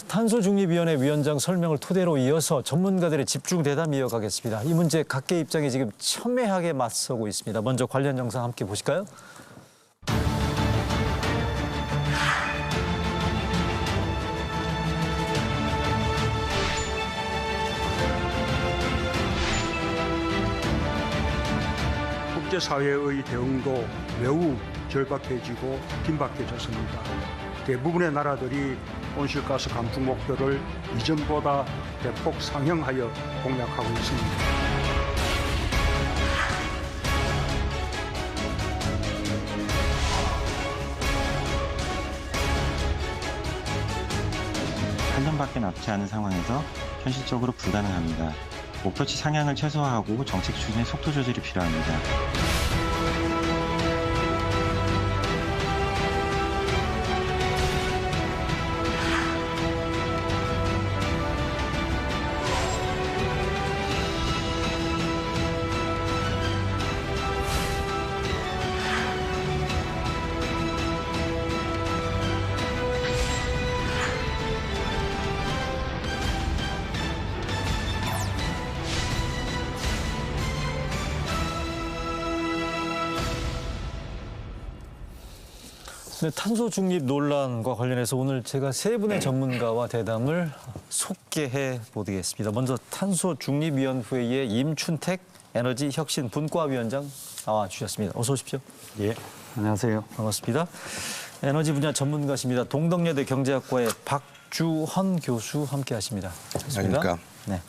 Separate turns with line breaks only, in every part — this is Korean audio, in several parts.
탄소중립위원회 위원장 설명을 토대로 이어서 전문가들의 집중 대담 이어가겠습니다. 이 문제 각계 입장이 지금 첨예하게 맞서고 있습니다. 먼저 관련 영상 함께 보실까요?
국제사회의 대응도 매우 절박해지고 긴박해졌습니다. 대부분의 나라들이 온실가스 감축 목표를 이전보다 대폭 상향하여 공약하고 있습니다.
한 년밖에 남지 않은 상황에서 현실적으로 불가능합니다. 목표치 상향을 최소화하고 정책 추진의 속도 조절이 필요합니다.
네, 탄소 중립 논란과 관련해서 오늘 제가 세 분의 전문가와 대담을 속개해 보겠습니다. 먼저 탄소중립위원회의 임춘택 에너지혁신 분과위원장 나와 주셨습니다. 어서 오십시오.
예, 안녕하세요.
반갑습니다. 에너지 분야 전문가십니다. 동덕여대 경제학과의 박주헌 교수 함께하십니다.
안녕하십니까.
네.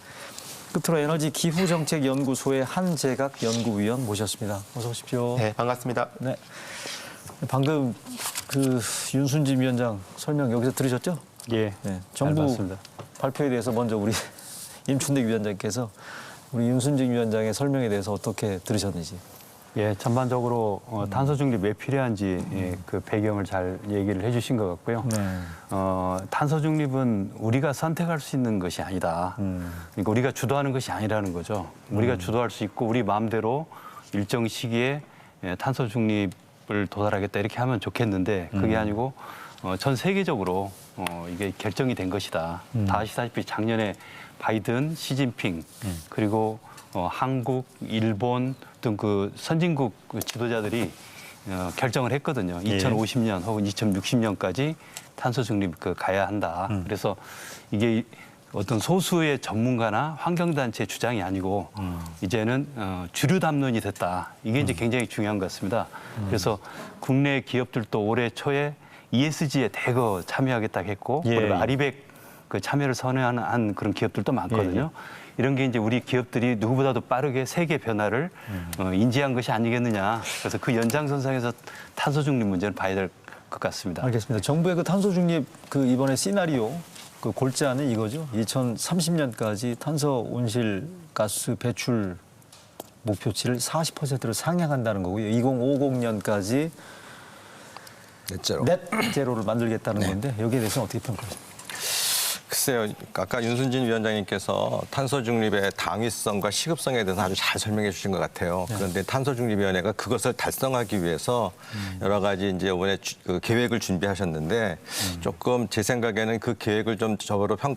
끝으로 에너지 기후정책연구소의 한재각 연구위원 모셨습니다. 어서 오십시오.
네, 반갑습니다.
네. 방금 그 윤순진 위원장 설명 여기서 들으셨죠?
예,
네. 정부
맞습니다.
발표에 대해서 먼저 우리 임춘택 위원장께서 우리 윤순진 위원장의 설명에 대해서 어떻게 들으셨는지.
예, 전반적으로 탄소 중립 왜 필요한지 그 배경을 잘 얘기를 해주신 것 같고요.
네.
탄소 중립은 우리가 선택할 수 있는 것이 아니다. 그러니까 우리가 주도하는 것이 아니라는 거죠. 우리가 주도할 수 있고 우리 마음대로 일정 시기에 탄소 중립을 도달하겠다 이렇게 하면 좋겠는데 그게 아니고 전 세계적으로 이게 결정이 된 것이다. 다 아시다시피 작년에 바이든, 시진핑 그리고 한국, 일본 등 그 선진국 지도자들이 결정을 했거든요. 2050년 혹은 2060년까지 탄소 중립 가야 한다. 그래서 이게 어떤 소수의 전문가나 환경단체 주장이 아니고 이제는 주류 담론이 됐다. 이게 이제 굉장히 중요한 것 같습니다. 그래서 국내 기업들도 올해 초에 ESG에 대거 참여하겠다고 했고 그리고 아리백 그 참여를 선언한 그런 기업들도 많거든요. 이런 게 이제 우리 기업들이 누구보다도 빠르게 세계 변화를 인지한 것이 아니겠느냐. 그래서 그 연장선상에서 탄소 중립 문제를 봐야 될 것 같습니다.
알겠습니다. 정부의 그 탄소 중립 그 이번에 시나리오 그 골자는 이거죠. 2030년까지 탄소 온실가스 배출 목표치를 40%로 상향한다는 거고요. 2050년까지 넷제로를 만들겠다는 건데 여기에 대해서는 어떻게 평가하십니까?
글쎄요, 아까 윤순진 위원장님께서 탄소 중립의 당위성과 시급성에 대해서 아주 잘 설명해 주신 것 같아요. 그런데 탄소중립위원회가 그것을 달성하기 위해서 여러 가지 이제 이번에 그 계획을 준비하셨는데 조금 제 생각에는 그 계획을 좀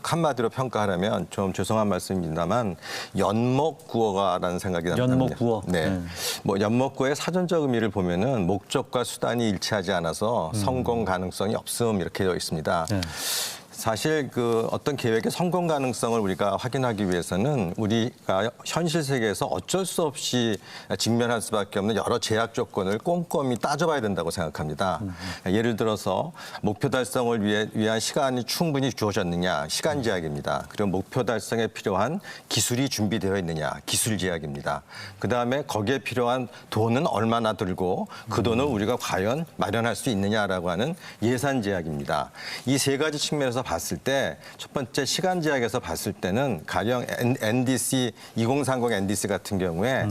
한마디로 평가하려면 좀 죄송한 말씀입니다만 연목구어가라는 생각이 납니다.
연목구어.
네. 뭐 연목구어의 사전적 의미를 보면은 목적과 수단이 일치하지 않아서 성공 가능성이 없음 이렇게 되어 있습니다. 사실 그 어떤 계획의 성공 가능성을 우리가 확인하기 위해서는 우리가 현실 세계에서 어쩔 수 없이 직면할 수밖에 없는 여러 제약 조건을 꼼꼼히 따져봐야 된다고 생각합니다. 예를 들어서 목표 달성을 위한 시간이 충분히 주어졌느냐, 시간 제약입니다. 그리고 목표 달성에 필요한 기술이 준비되어 있느냐, 기술 제약입니다. 그다음에 거기에 필요한 돈은 얼마나 들고 그 돈을 우리가 과연 마련할 수 있느냐라고 하는 예산 제약입니다. 이 세 가지 측면에서 봤을 때 첫 번째 시간 제약에서 봤을 때는 가령 NDC 2030 NDC 같은 경우에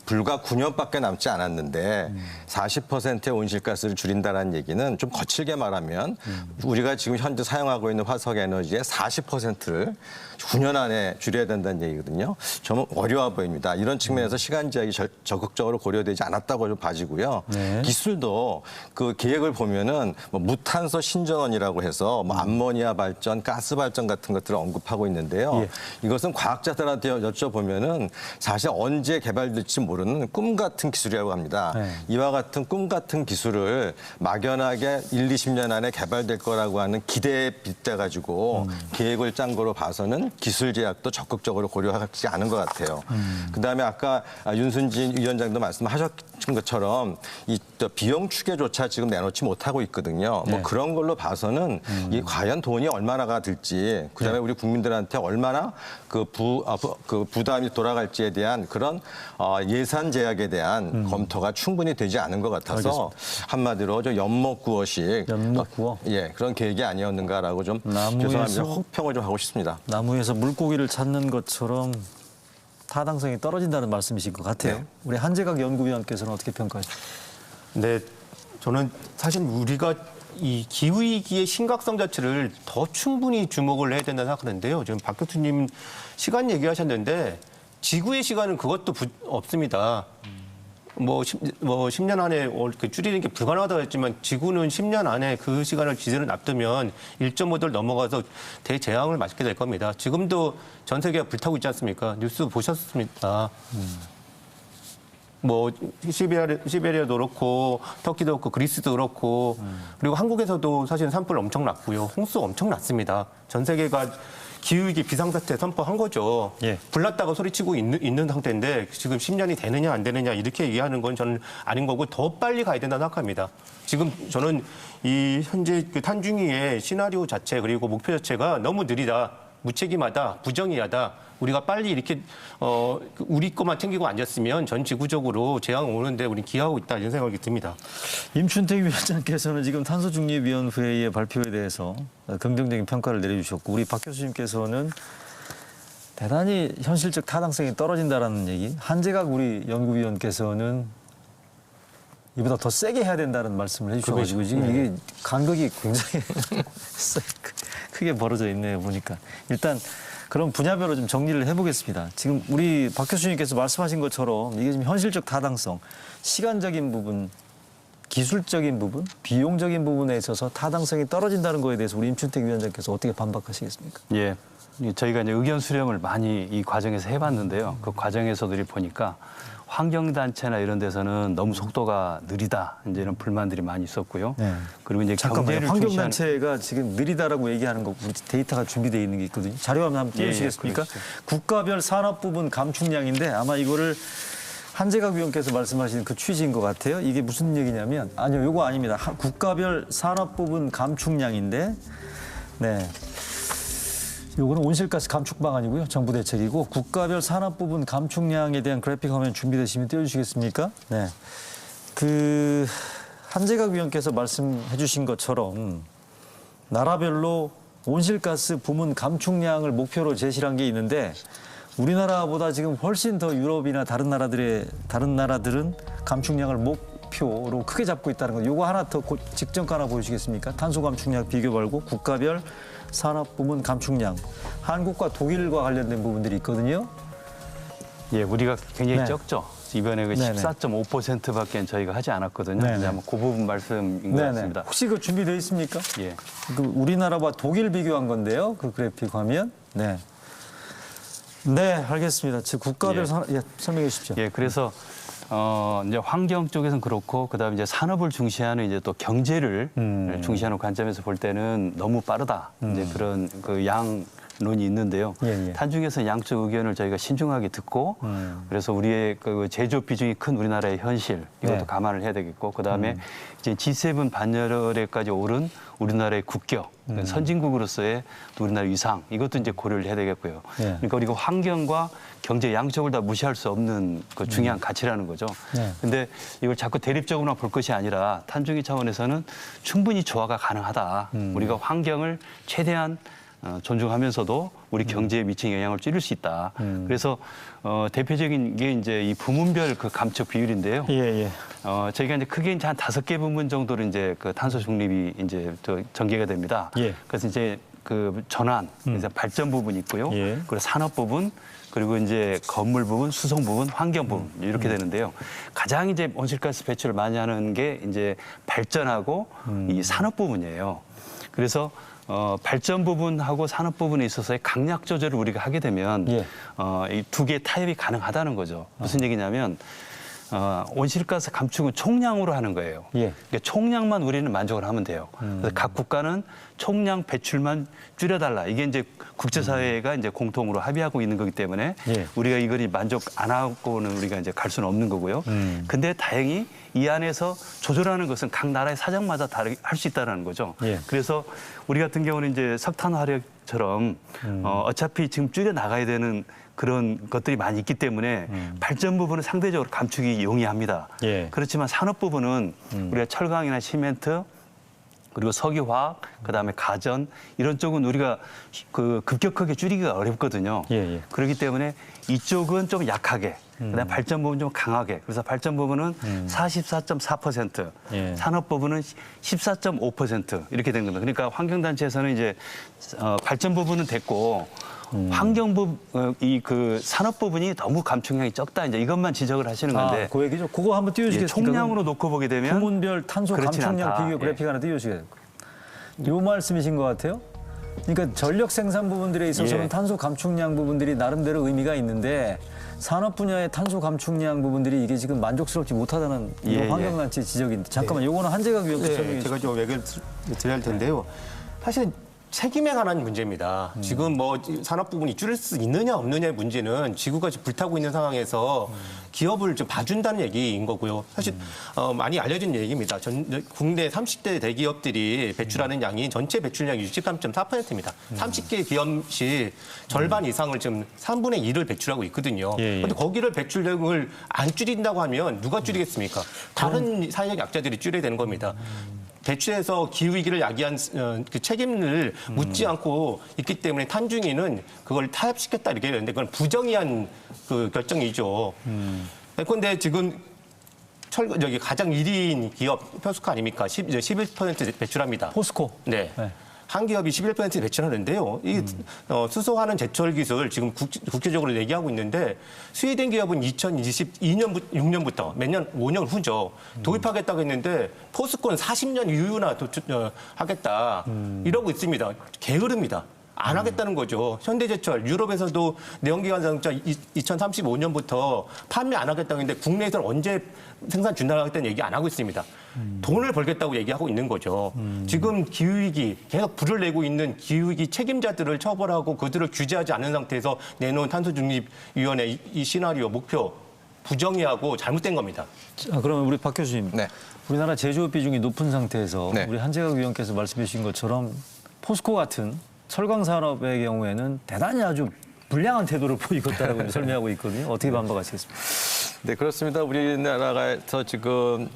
불과 9년밖에 남지 않았는데 40%의 온실가스를 줄인다는 얘기는 좀 거칠게 말하면 우리가 지금 현재 사용하고 있는 화석 에너지의 40%를 9년 안에 줄여야 된다는 얘기거든요. 좀 어려워 보입니다. 이런 측면에서 시간 제약이 적극적으로 고려되지 않았다고 좀 봐지고요.
네.
기술도 그 계획을 보면은 뭐 무탄소 신전원이라고 해서 뭐 암모니아 발전, 가스 발전 같은 것들을 언급하고 있는데요.
예.
이것은 과학자들한테 여쭤보면은 사실 언제 개발될지 모르는 꿈 같은 기술이라고 합니다.
네.
이와 같은 꿈 같은 기술을 막연하게 1, 20년 안에 개발될 거라고 하는 기대에 빗대 가지고 계획을 짠 거로 봐서는 기술 제약도 적극적으로 고려하지 않은 것 같아요. 그다음에 아까 윤순진 위원장도 말씀하셨던 것처럼 이 비용 추계조차 지금 내놓지 못하고 있거든요.
네.
뭐 그런 걸로 봐서는 이 과연 돈이 얼마나가 들지, 그다음에 우리 국민들한테 얼마나 그 부담이 돌아갈지에 대한 그런 예산 제약에 대한 검토가 충분히 되지 않은 것 같아서 한마디로 좀 연목구어식
연목구어?
예, 그런 계획이 아니었는가라고 좀
나무에서-
죄송합니다. 혹평을 좀 하고 싶습니다.
나무에서 물고기를 찾는 것처럼 타당성이 떨어진다는 말씀이신 것 같아요.
네.
우리 한재각 연구위원께서는 어떻게 평가하십니까?
네, 저는 사실 우리가 이 기후위기의 심각성 자체를 더 충분히 주목을 해야 된다고 생각하는데요. 지금 박 교수님 시간 얘기하셨는데 지구의 시간은 그것도 없습니다. 뭐 10년 안에 줄이는 게 불가능하다고 했지만 지구는 10년 안에 그 시간을 기준으로 납두면 1.5도를 넘어가서 대재앙을 맞게 될 겁니다. 지금도 전 세계가 불타고 있지 않습니까? 뉴스 보셨습니까? 뭐 시베리아도 그렇고 터키도 그렇고 그리스도 그렇고 그리고 한국에서도 사실은 산불 엄청 났고요. 홍수 엄청 났습니다. 전 세계가 기후위기 비상사태 선포한 거죠.
예.
불났다고 소리치고 있는 상태인데 지금 10년이 되느냐 안 되느냐 이렇게 얘기하는 건 저는 아닌 거고 더 빨리 가야 된다고 생각합니다. 지금 저는 이 현재 그 탄중이의 시나리오 자체 그리고 목표 자체가 너무 느리다, 무책임하다, 부정의하다. 우리가 빨리 이렇게 우리 것만 챙기고 앉았으면 전 지구적으로 재앙 오는데 우리 기여하고 있다 이런 생각이 듭니다.
임춘택 위원장께서는 지금 탄소중립위원회의 발표에 대해서 긍정적인 평가를 내려주셨고 우리 박 교수님께서는 대단히 현실적 타당성이 떨어진다라는 얘기, 한재각 우리 연구위원께서는 이보다 더 세게 해야 된다는 말씀을 해주셔가지고 지금 이게 간극이 굉장히 크게 벌어져 있네요 보니까. 일단 그럼 분야별로 좀 정리를 해보겠습니다. 지금 우리 박 교수님께서 말씀하신 것처럼 이게 지금 현실적 타당성, 시간적인 부분, 기술적인 부분, 비용적인 부분에 있어서 타당성이 떨어진다는 거에 대해서 우리 임춘택 위원장께서 어떻게 반박하시겠습니까?
예, 저희가 이제 의견 수렴을 많이 이 과정에서 해봤는데요. 그 과정에서도 보니까 환경단체나 이런 데서는 너무 속도가 느리다, 이제 이런 불만들이 많이 있었고요.
네.
그리고 이제
잠깐만요.
경제를
환경단체가 지금 느리다라고 얘기하는 거 우리 데이터가 준비되어 있는 게 있거든요. 자료 한번 띄워주시겠습니까?
그렇죠.
국가별 산업 부분 감축량인데 아마 이거를 한재각 위원께서 말씀하시는 그 취지인 것 같아요. 이게 무슨 얘기냐면 아니요, 이거 아닙니다. 국가별 산업 부분 감축량인데 네. 요거는 온실가스 감축 방안이고요. 정부 대책이고 국가별 산업 부분 감축량에 대한 그래픽 화면 준비되시면 띄워주시겠습니까? 네. 그 한재각 위원께서 말씀해 주신 것처럼 나라별로 온실가스 부문 감축량을 목표로 제시한 게 있는데 우리나라보다 지금 훨씬 더 유럽이나 다른 나라들은 감축량을 목표로 크게 잡고 있다는 거. 요거 하나 더 직전가 하나 보여주시겠습니까? 탄소 감축량 비교 발고 국가별 산업 부문 감축량. 한국과 독일과 관련된 부분들이 있거든요.
예, 우리가 굉장히
네.
적죠. 이번에 그
네네.
14.5%밖에 저희가 하지 않았거든요.
네네.
이제 아마 그 부분 말씀인 것 같습니다.
혹시 그 준비되어 있습니까?
예.
그 우리나라와 독일 비교한 건데요. 그 그래픽 화면. 네. 네, 알겠습니다. 즉 국가별
예.
산업, 설명해 주십시오.
예, 그래서 이제 환경 쪽에서는 그렇고 그다음에 이제 산업을 중시하는 이제 또 경제를 중시하는 관점에서 볼 때는 너무 빠르다. 이제 그런 그 양론이 있는데요.
예, 예.
탄중에서 양쪽 의견을 저희가 신중하게 듣고 그래서 우리의 그 제조업 비중이 큰 우리나라의 현실 이것도
네.
감안을 해야 되겠고 그다음에 이제 G7 반열에까지 오른 우리나라의 국격, 선진국으로서의 우리나라의 위상 이것도 이제 고려를 해야 되겠고요.
네.
그러니까 우리가 환경과 경제 양쪽을 다 무시할 수 없는 그 중요한 가치라는 거죠.
네.
근데 이걸 자꾸 대립적으로만 볼 것이 아니라 탄중이 차원에서는 충분히 조화가 가능하다. 우리가 환경을 최대한 존중하면서도 우리 경제에 미치는 영향을 줄일 수 있다. 그래서 대표적인 게 이제 이 부문별 그 감축 비율인데요.
예.
저희가 이제 크게 이제 한 5개 부문 정도로 이제 그 탄소 중립이 이제 전개가 됩니다.
예.
그래서 이제 그 전환, 그래서 발전 부분이 있고요.
예.
그리고 산업 부분, 그리고 이제 건물 부분, 수송 부분, 환경 부분 이렇게 되는데요. 가장 이제 온실가스 배출을 많이 하는 게 이제 발전하고 이 산업 부분이에요. 그래서 발전 부분하고 산업 부분에 있어서의 강약 조절을 우리가 하게 되면
예.
이 두 개의 타협이 가능하다는 거죠. 무슨 얘기냐면 온실가스 감축은 총량으로 하는 거예요.
예.
그러니까 총량만 우리는 만족을 하면 돼요. 그래서 각 국가는 총량 배출만 줄여달라. 이게 이제 국제사회가 이제 공통으로 합의하고 있는 거기 때문에
예.
우리가 이걸 만족 안 하고는 우리가 이제 갈 수는 없는 거고요. 근데 다행히 이 안에서 조절하는 것은 각 나라의 사정마다 다르게 할 수 있다는 거죠.
예.
그래서 우리 같은 경우는 이제 석탄 화력처럼 어차피 지금 줄여 나가야 되는 그런 것들이 많이 있기 때문에 발전 부분은 상대적으로 감축이 용이합니다.
예.
그렇지만 산업 부분은 우리가 철강이나 시멘트 그리고 석유화학, 그다음에 가전 이런 쪽은 우리가 그 급격하게 줄이기가 어렵거든요.
예.
그렇기 때문에 이쪽은 좀 약하게, 그다음에 발전 부분은 좀 강하게. 그래서 발전 부분은 44.4%,
예.
산업 부분은 14.5% 이렇게 된 겁니다. 그러니까 환경단체에서는 이제 발전 부분은 됐고 환경부 이 그 산업 부분이 너무 감축량이 적다 이제 이것만 지적을 하시는 건데
그 얘기죠. 그거 한번 띄워주시겠습니까?
총량으로 놓고 보게 되면
부문별 탄소
그렇진
감축량
않다.
비교 그래픽 하나 띄워주시겠어요? 요 말씀이신 것 같아요. 그러니까 전력 생산 부분들에 있어서는
예.
탄소 감축량 부분들이 나름대로 의미가 있는데 산업 분야의 탄소 감축량 부분들이 이게 지금 만족스럽지 못하다는
예,
환경단체 지적인데 잠깐만 요거는 한재각 위원께서 설명해
제가
주시죠.
좀 얘기를 드려야 할 텐데요. 사실 책임에 관한 문제입니다. 지금 뭐 산업 부분이 줄일 수 있느냐 없느냐의 문제는 지구가 지금 불타고 있는 상황에서 기업을 좀 봐준다는 얘기인 거고요. 사실 많이 알려진 얘기입니다. 국내 30대 대기업들이 배출하는 양이 전체 배출량이 63.4%입니다. 30개 기업씩 절반 이상을 지금 3분의 1을 배출하고 있거든요. 그런데 거기를 배출량을 안 줄인다고 하면 누가 줄이겠습니까? 다른 사회적 약자들이 줄여야 되는 겁니다. 배출해서 기후위기를 야기한 그 책임을 묻지 않고 있기 때문에 탄중위는 그걸 타협시켰다 이렇게 되는데 그건 부정의한 그 결정이죠. 그런데 지금 저기 가장 1위인 기업 포스코 아닙니까? 11% 배출합니다.
포스코.
네. 한 기업이 11% 배출하는데요. 이 수소하는 제철 기술 지금 국제적으로 얘기하고 있는데 스웨덴 기업은 2026년부터 매년 5년 후죠. 도입하겠다고 했는데 포스코는 40년 이후나 하겠다 이러고 있습니다. 게으릅니다. 안 하겠다는 거죠. 현대제철, 유럽에서도 내연기관 자동차 2035년부터 판매 안 하겠다고 했는데 국내에서는 언제 생산 중단하겠다는 얘기 안 하고 있습니다. 돈을 벌겠다고 얘기하고 있는 거죠. 지금 기후위기, 계속 불을 내고 있는 기후위기 책임자들을 처벌하고 그들을 규제하지 않은 상태에서 내놓은 탄소중립위원회 이 시나리오, 목표 부정의하고 잘못된 겁니다.
자, 그러면 우리 박 교수님.
네.
우리나라 제조업 비중이 높은 상태에서
네.
우리 한재각 위원께서 말씀해 주신 것처럼 포스코 같은 철강 산업의 경우에는 대단히 아주 불량한 태도를 보이고 있다고 설명하고 있거든요. 어떻게 반박하시겠습니까?
네, 그렇습니다. 우리나라에서 지금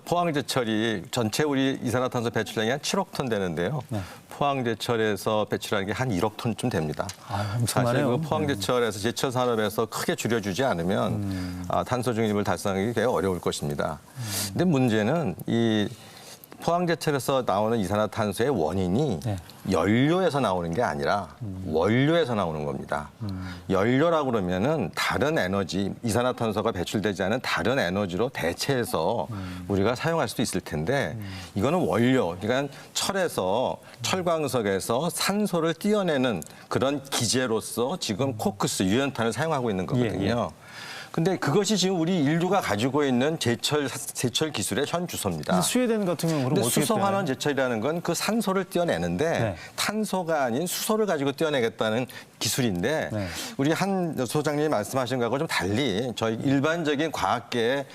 포항제철이 전체 우리 이산화탄소 배출량이 한 7억 톤 되는데요.
네.
포항제철에서 배출하는 게 한 1억 톤쯤 됩니다. 사실
엄청나네요.
그 포항제철에서 제철 산업에서 크게 줄여주지 않으면 탄소 중립을 달성하기 굉장히 어려울 것입니다. 근데 문제는 이 포항제철에서 나오는 이산화탄소의 원인이
네.
연료에서 나오는 게 아니라 원료에서 나오는 겁니다. 연료라고 그러면은 다른 에너지, 이산화탄소가 배출되지 않은 다른 에너지로 대체해서 우리가 사용할 수도 있을 텐데 이거는 원료, 그러니까 철에서 철광석에서 산소를 띄어내는 그런 기제로서 지금 코크스, 유연탄을 사용하고 있는 거거든요. 근데 그것이 지금 우리 인류가 가지고 있는 제철 기술의 현 주소입니다.
스웨덴 같은 경우는
근데
그럼 어떻게
수소환원 제철이라는 건 그 산소를 띄어내는데
네.
탄소가 아닌 수소를 가지고 띄어내겠다는 기술인데
네.
우리 한 소장님이 말씀하신 거하고 좀 달리 저희 일반적인 과학계의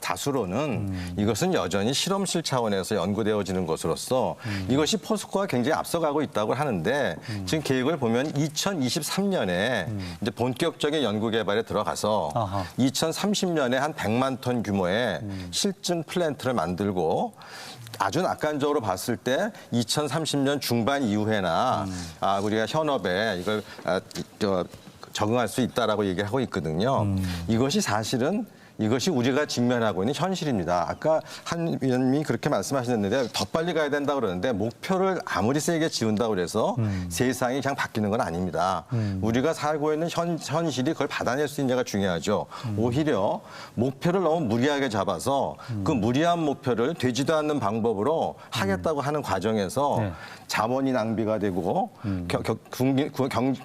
다수로는 이것은 여전히 실험실 차원에서 연구되어지는 것으로서 이것이 포스코가 굉장히 앞서가고 있다고 하는데 지금 계획을 보면 2023년에 이제 본격적인 연구 개발에 들어가서
아하.
2030년에 한 100만 톤 규모의 실증 플랜트를 만들고 아주 낙관적으로 봤을 때 2030년 중반 이후에나 우리가 현업에 이걸 적응할 수 있다라고 얘기하고 있거든요. 이것이 사실은 이것이 우리가 직면하고 있는 현실입니다. 아까 한 위원님이 그렇게 말씀하셨는데 더 빨리 가야 된다고 그러는데 목표를 아무리 세게 지운다고 그래서 세상이 그냥 바뀌는 건 아닙니다. 우리가 살고 있는 현실이 그걸 받아낼 수 있느냐가 중요하죠. 오히려 목표를 너무 무리하게 잡아서 그 무리한 목표를 되지도 않는 방법으로 하겠다고 하는 과정에서 자본이 낭비가 되고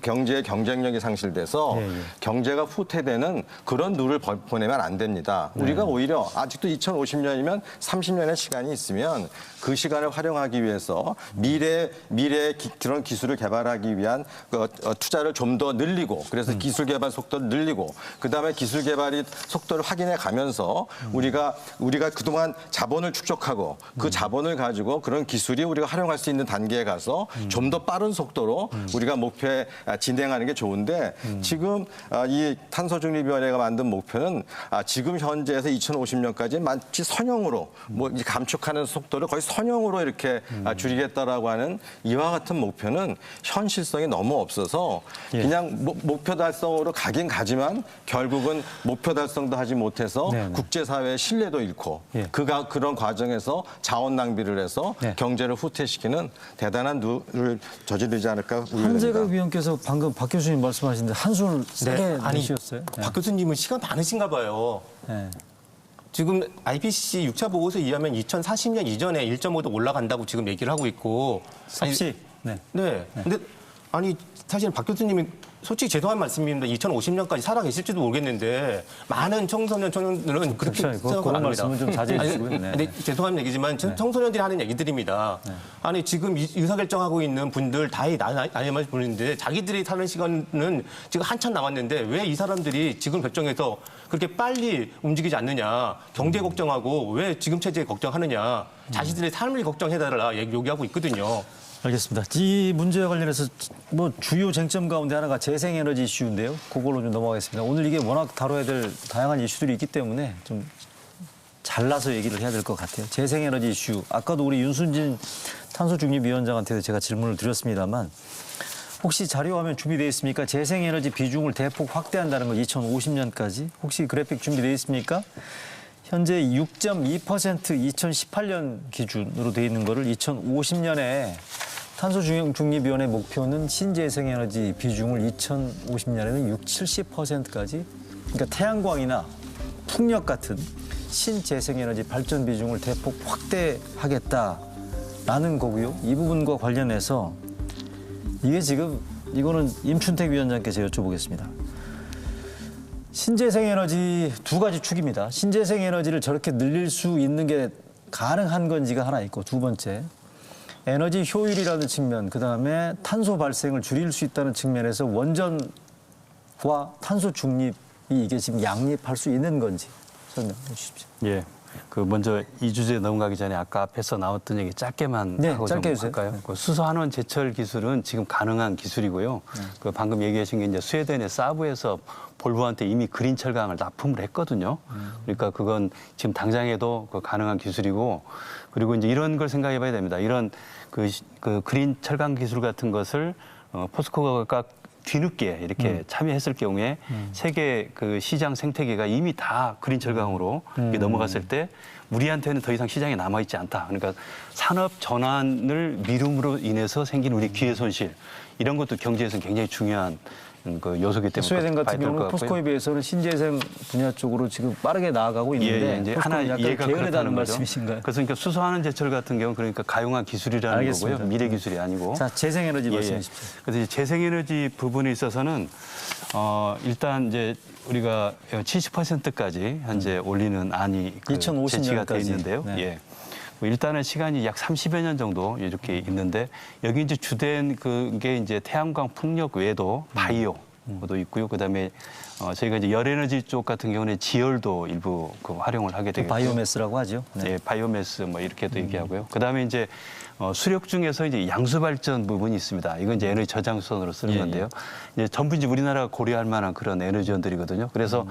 경제의 경쟁력이 상실돼서 경제가 후퇴되는 그런 룰을 보내면 안 됩니다. 우리가 오히려 아직도 2050년이면 30년의 시간이 있으면 그 시간을 활용하기 위해서 미래의 그런 기술을 개발하기 위한 투자를 좀 더 늘리고 그래서 기술 개발 속도를 늘리고 그다음에 기술 개발이 속도를 확인해 가면서 우리가 그동안 자본을 축적하고 그 자본을 가지고 그런 기술이 우리가 활용할 수 있는 단계에 가서 좀 더 빠른 속도로 우리가 목표에 진행하는 게 좋은데 지금 이 탄소중립위원회가 만든 목표는 지금 현재에서 2050년까지 마치 선형으로 감축하는 속도를 거의 선형으로 이렇게 줄이겠다라고 하는 이와 같은 목표는 현실성이 너무 없어서 그냥 목표 달성으로 가긴 가지만 결국은 목표 달성도 하지 못해서 국제사회의 신뢰도 잃고 그런 과정에서 자원 낭비를 해서 경제를 후퇴시키는 대단한 누를 저지르지 않을까 우려됩니다.
한재갑 위원께서 방금 박 교수님 말씀하시는데 한숨을 세게 내쉬었어요.
박 교수님은 시간 많으신가 봐요. 지금 IPCC 6차 보고서 의하면 2040년 이전에 1.5도 올라간다고 지금 얘기를 하고 있고.
섭씨.
근데 아니 사실 박 교수님이 솔직히 죄송한 말씀입니다. 2050년까지 살아 계실지도 모르겠는데 많은 청소년들은 그렇게 생각을 안 합니다.
말씀은 좀 자제해 주시고요.
근데 죄송한 얘기지만 청소년들이 하는 얘기들입니다. 아니 지금 의사결정하고 있는 분들 다 나이만 보는데 자기들이 사는 시간은 지금 한참 남았는데 왜 이 사람들이 지금 결정해서 그렇게 빨리 움직이지 않느냐. 경제 걱정하고 왜 지금 체제 걱정하느냐. 자신들의 삶을 걱정해달라 요구하고 있거든요.
알겠습니다. 이 문제와 관련해서 주요 쟁점 가운데 하나가 재생에너지 이슈인데요. 그걸로 좀 넘어가겠습니다. 오늘 이게 워낙 다뤄야 될 다양한 이슈들이 있기 때문에 좀 잘라서 얘기를 해야 될 것 같아요. 재생에너지 이슈. 아까도 우리 윤순진 탄소중립위원장한테도 제가 질문을 드렸습니다만 혹시 자료화면 준비되어 있습니까? 재생에너지 비중을 대폭 확대한다는 거 2050년까지. 혹시 그래픽 준비되어 있습니까? 현재 6.2% 2018년 기준으로 되어 있는 거를 2050년에 탄소중립위원회 목표는 신재생에너지 비중을 2050년에는 70%까지 그러니까 태양광이나 풍력 같은 신재생에너지 발전 비중을 대폭 확대하겠다라는 거고요. 이 부분과 관련해서 이거는 임춘택 위원장께 제가 여쭤보겠습니다. 신재생에너지 두 가지 축입니다. 신재생에너지를 저렇게 늘릴 수 있는 게 가능한 건지가 하나 있고 두 번째 에너지 효율이라는 측면 그다음에 탄소 발생을 줄일 수 있다는 측면에서 원전과 탄소 중립이 이게 지금 양립할 수 있는 건지 설명해 주십시오.
예. 먼저 이 주제 넘어가기 전에 아까 앞에서 나왔던 얘기 짧게만 하고
짧게
좀 할까요? 수소환원 제철 기술은 지금 가능한 기술이고요. 방금 얘기하신 게 이제 스웨덴의 사브에서 볼보한테 이미 그린 철강을 납품을 했거든요. 그러니까 그건 지금 당장에도 가능한 기술이고 그리고 이제 이런 걸 생각해 봐야 됩니다. 이런 그 그린 철강 기술 같은 것을 포스코가 뒤늦게 이렇게 참여했을 경우에 세계 그 시장 생태계가 이미 다 그린 철강으로 넘어갔을 때 우리한테는 더 이상 시장에 남아있지 않다. 그러니까 산업 전환을 미룸으로 인해서 생긴 우리 기회 손실 이런 것도 경제에서는 굉장히 중요한 그 요소기 때문에
스웨덴 같은 경우는 포스코에 비해서는 신재생 분야 쪽으로 지금 빠르게 나아가고 있는데
이제 하나
이해가 그렇다는 말씀이신가요?
그래서 그러니까 수소하는 제철 같은 경우 그러니까 가용한 기술이라는
알겠습니다.
거고요. 미래 기술이 아니고.
자, 재생에너지 말씀해 주십시오.
그래서 재생에너지 부분에 있어서는 일단 이제 우리가 70%까지 현재 올리는 안이 제시가 돼 있는데요. 예. 일단은 시간이 약 30여 년 정도 이렇게 있는데 여기 이제 주된 그게 이제 태양광 풍력 외에도 바이오도 있고요. 그다음에 저희가 이제 열에너지 쪽 같은 경우는 지열도 일부 활용을 하게 되겠고
바이오매스라고 하죠.
네, 바이오매스 이렇게도 얘기하고요. 그다음에 이제 수력 중에서 이제 양수 발전 부분이 있습니다. 이건 이제 에너지 저장수선으로 쓰는 건데요. 이제 전부 이제 우리나라가 고려할 만한 그런 에너지원들이거든요. 그래서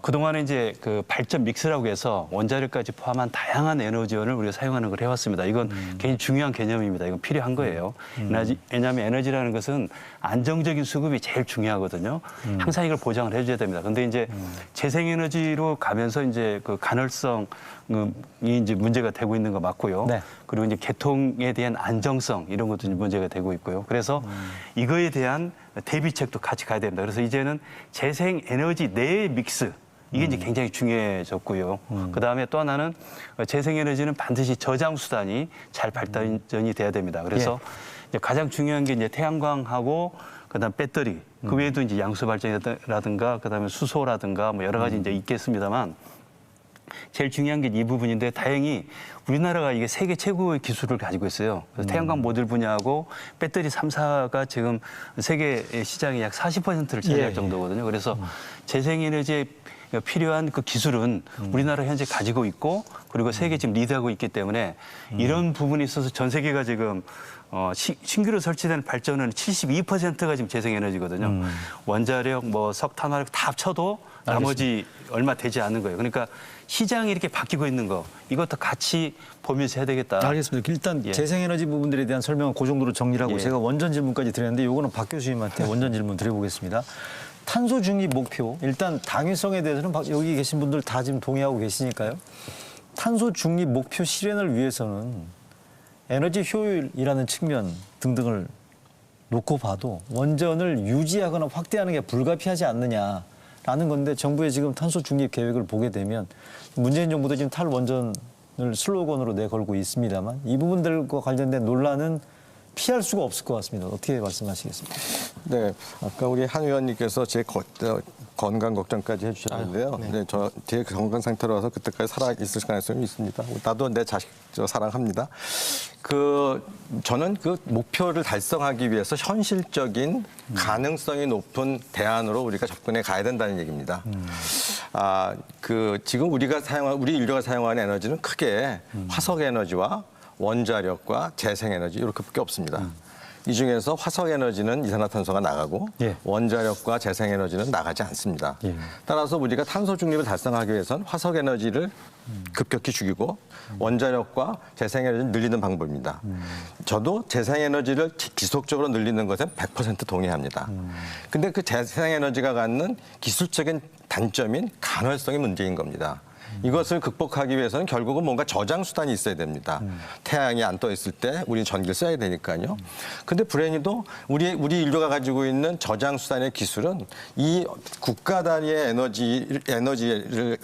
그동안에 이제 그 발전 믹스라고 해서 원자력까지 포함한 다양한 에너지원을 우리가 사용하는 걸 해왔습니다. 이건 굉장히 중요한 개념입니다. 이건 필요한 거예요. 왜냐하면 에너지라는 것은 안정적인 수급이 제일 중요하거든요. 항상 이걸 보장을 해줘야 됩니다. 근데 이제 재생에너지로 가면서 이제 그 간헐성이 이제 문제가 되고 있는 거 맞고요.
네.
그리고 이제 개통에 대한 안정성 이런 것도 이제 문제가 되고 있고요. 그래서 이거에 대한 대비책도 같이 가야 됩니다. 그래서 이제는 재생에너지 내의 믹스 이게 이제 굉장히 중요해졌고요. 그다음에 또 하나는 재생에너지는 반드시 저장 수단이 잘 발전이 돼야 됩니다. 그래서 이제 가장 중요한 게 이제 태양광하고 그다음 배터리 그 외에도 이제 양수 발전이라든가 그다음에 수소라든가 뭐 여러 가지 이제 있겠습니다만 제일 중요한 게 이 부분인데 다행히 우리나라가 이게 세계 최고의 기술을 가지고 있어요. 그래서 태양광 모듈 분야하고 배터리 3사가 지금 세계 시장의 약 40%를 차지할 정도거든요. 그래서 재생에너지에 필요한 그 기술은 우리나라 현재 가지고 있고 그리고 세계 지금 리드하고 있기 때문에 이런 부분에 있어서 전 세계가 지금 신규로 설치된 발전은 72%가 지금 재생에너지거든요. 원자력, 뭐 석탄화력 다 합쳐도 나머지 얼마 되지 않는 거예요. 그러니까 시장이 이렇게 바뀌고 있는 거 이것도 같이 보면서 해야 되겠다.
알겠습니다. 일단 재생에너지 부분들에 대한 설명은 그 정도로 정리를 하고 제가 원전 질문까지 드렸는데 이거는 박 교수님한테 원전 질문 드려보겠습니다. 탄소 중립 목표 일단 당위성에 대해서는 여기 계신 분들 다 지금 동의하고 계시니까요. 탄소 중립 목표 실현을 위해서는 에너지 효율이라는 측면 등등을 놓고 봐도 원전을 유지하거나 확대하는 게 불가피하지 않느냐라는 건데 정부의 지금 탄소 중립 계획을 보게 되면 문재인 정부도 지금 탈원전을 슬로건으로 내걸고 있습니다만 이 부분들과 관련된 논란은 피할 수가 없을 것 같습니다. 어떻게 말씀하시겠습니까?
네, 아까 우리 한 의원님께서 제 건강 걱정까지 해주셨는데요. 네. 제 건강 상태로서 그때까지 살아 있을 가능성이 있습니다. 나도 내 자식 사랑합니다. 저는 그 목표를 달성하기 위해서 현실적인 가능성이 높은 대안으로 우리가 접근해 가야 된다는 얘기입니다. 지금 우리 인류가 사용하는 에너지는 크게 화석 에너지와 원자력과 재생에너지 이렇게밖에 없습니다. 이 중에서 화석에너지는 이산화탄소가 나가고 원자력과 재생에너지는 나가지 않습니다. 따라서 우리가 탄소 중립을 달성하기 위해서는 화석에너지를 급격히 죽이고 원자력과 재생에너지를 늘리는 방법입니다. 저도 재생에너지를 지속적으로 늘리는 것은 100% 동의합니다. 근데 그 재생에너지가 갖는 기술적인 단점인 간헐성이 문제인 겁니다. 이것을 극복하기 위해서는 결국은 뭔가 저장 수단이 있어야 됩니다. 태양이 안 떠 있을 때 우리는 전기를 써야 되니까요. 근데 불행히도 우리 인류가 가지고 있는 저장 수단의 기술은 이 국가 단위의 에너지를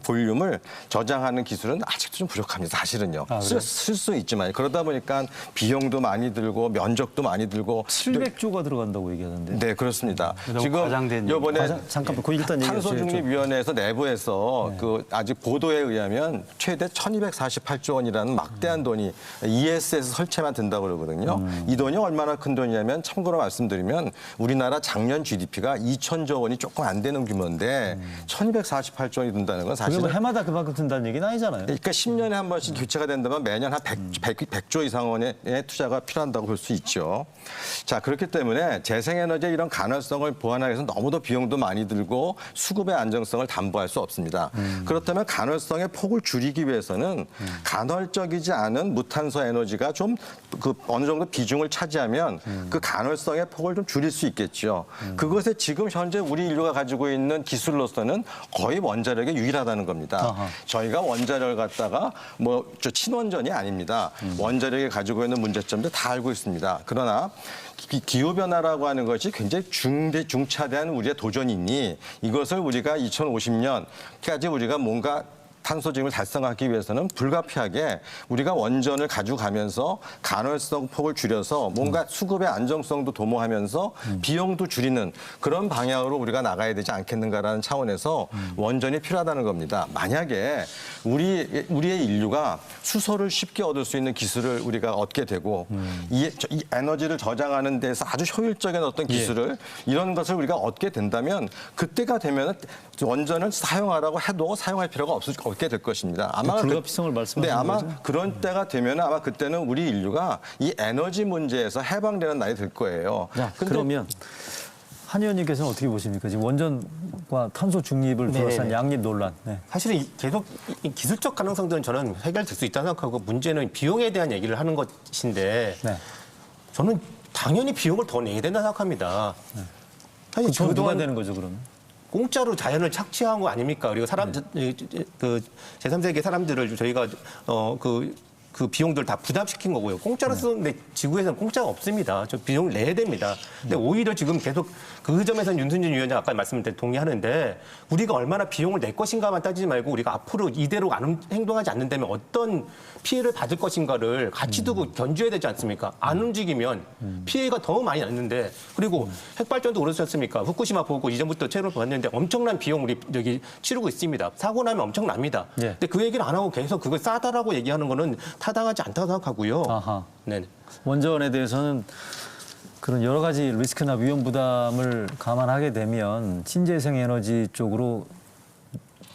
볼륨을 저장하는 기술은 아직도 좀 부족합니다. 사실은요. 쓸 수 있지만 그러다 보니까 비용도 많이 들고 면적도 많이 들고
700조가 들어간다고 얘기하는데.
네, 그렇습니다. 지금
과장된
이번에
잠깐만 그 일단
탄소중립위원회에서 내부에서 아직 보도에 의하면 최대 1,248조 원이라는 막대한 돈이 ES에서 설치만 든다고 그러거든요. 이 돈이 얼마나 큰 돈이냐면 참고로 말씀드리면 우리나라 작년 GDP가 2,000조 원이 조금 안 되는 규모인데 1,248조 원이 든다는 건 사실은
그러면 해마다 그만큼 든다는 얘기는 아니잖아요.
그러니까 10년에 한 번씩 교체가 된다면 매년 한 100조 이상 원의 투자가 필요한다고 볼 수 있죠. 자, 그렇기 때문에 재생에너지의 이런 가능성을 보완하기 위해서는 너무도 비용도 많이 들고 수급의 안정성을 담보할 수 없습니다. 그렇다면 간헐성의 폭을 줄이기 위해서는 간헐적이지 않은 무탄소 에너지가 좀 어느 정도 비중을 차지하면 그 간헐성의 폭을 좀 줄일 수 있겠죠. 그것에 지금 현재 우리 인류가 가지고 있는 기술로서는 거의 원자력이 유일하다는 겁니다. 저희가 원자력을 갖다가 친원전이 아닙니다. 원자력이 가지고 있는 문제점도 다 알고 있습니다. 그러나 기후변화라고 하는 것이 굉장히 중차대한 우리의 도전이니 이것을 우리가 2050년까지 우리가 뭔가 탄소 중립을 달성하기 위해서는 불가피하게 우리가 원전을 가지고 가면서 간헐성 폭을 줄여서 뭔가 수급의 안정성도 도모하면서 비용도 줄이는 그런 방향으로 우리가 나가야 되지 않겠는가라는 차원에서 원전이 필요하다는 겁니다. 만약에 우리의 인류가 수소를 쉽게 얻을 수 있는 기술을 우리가 얻게 되고 이 에너지를 저장하는 데서 아주 효율적인 어떤 기술을 이런 것을 우리가 얻게 된다면 그때가 되면 원전을 사용하라고 해도 사용할 필요가 없게 될 것입니다. 아마
불가피성을 말씀하시는
아마
거죠?
그런 때가 되면 아마 그때는 우리 인류가 이 에너지 문제에서 해방되는 날이 될 거예요.
자, 그러면 한 의원님께서는 어떻게 보십니까? 지금 원전과 탄소 중립을 둘러싼
네네네.
양립 논란. 네.
사실은 계속 이 기술적 가능성들은 저는 해결될 수 있다고 생각하고 문제는 비용에 대한 얘기를 하는 것인데
네.
저는 당연히 비용을 더 내야 된다고 생각합니다. 사실
돈 누가
그동안
되는 거죠, 그러면?
공짜로 자연을 착취한 거 아닙니까? 그리고 그 제3세계 사람들을 저희가 그 비용들 다 부담시킨 거고요. 공짜로 쓰는데 지구에서는 공짜가 없습니다. 저 비용을 내야 됩니다. 근데 오히려 지금 계속 그 점에서는 윤순진 위원장 아까 말씀드린 동의하는데 우리가 얼마나 비용을 낼 것인가만 따지지 말고 우리가 앞으로 이대로 행동하지 않는다면 어떤 피해를 받을 것인가를 같이 두고 견주어야 되지 않습니까? 안 움직이면 피해가 더 많이 났는데 그리고 핵발전도 그렇지 않습니까? 후쿠시마 보고 이전부터 체로를 봤는데 엄청난 비용 우리 여기 치르고 있습니다. 사고 나면 엄청납니다.
예.
근데 그 얘기를 안 하고 계속 그걸 싸다라고 얘기하는 거는 타당하지 않다고 생각하고요.
아하.
네.
원전에 대해서는 그런 여러 가지 리스크나 위험 부담을 감안하게 되면 신재생 에너지 쪽으로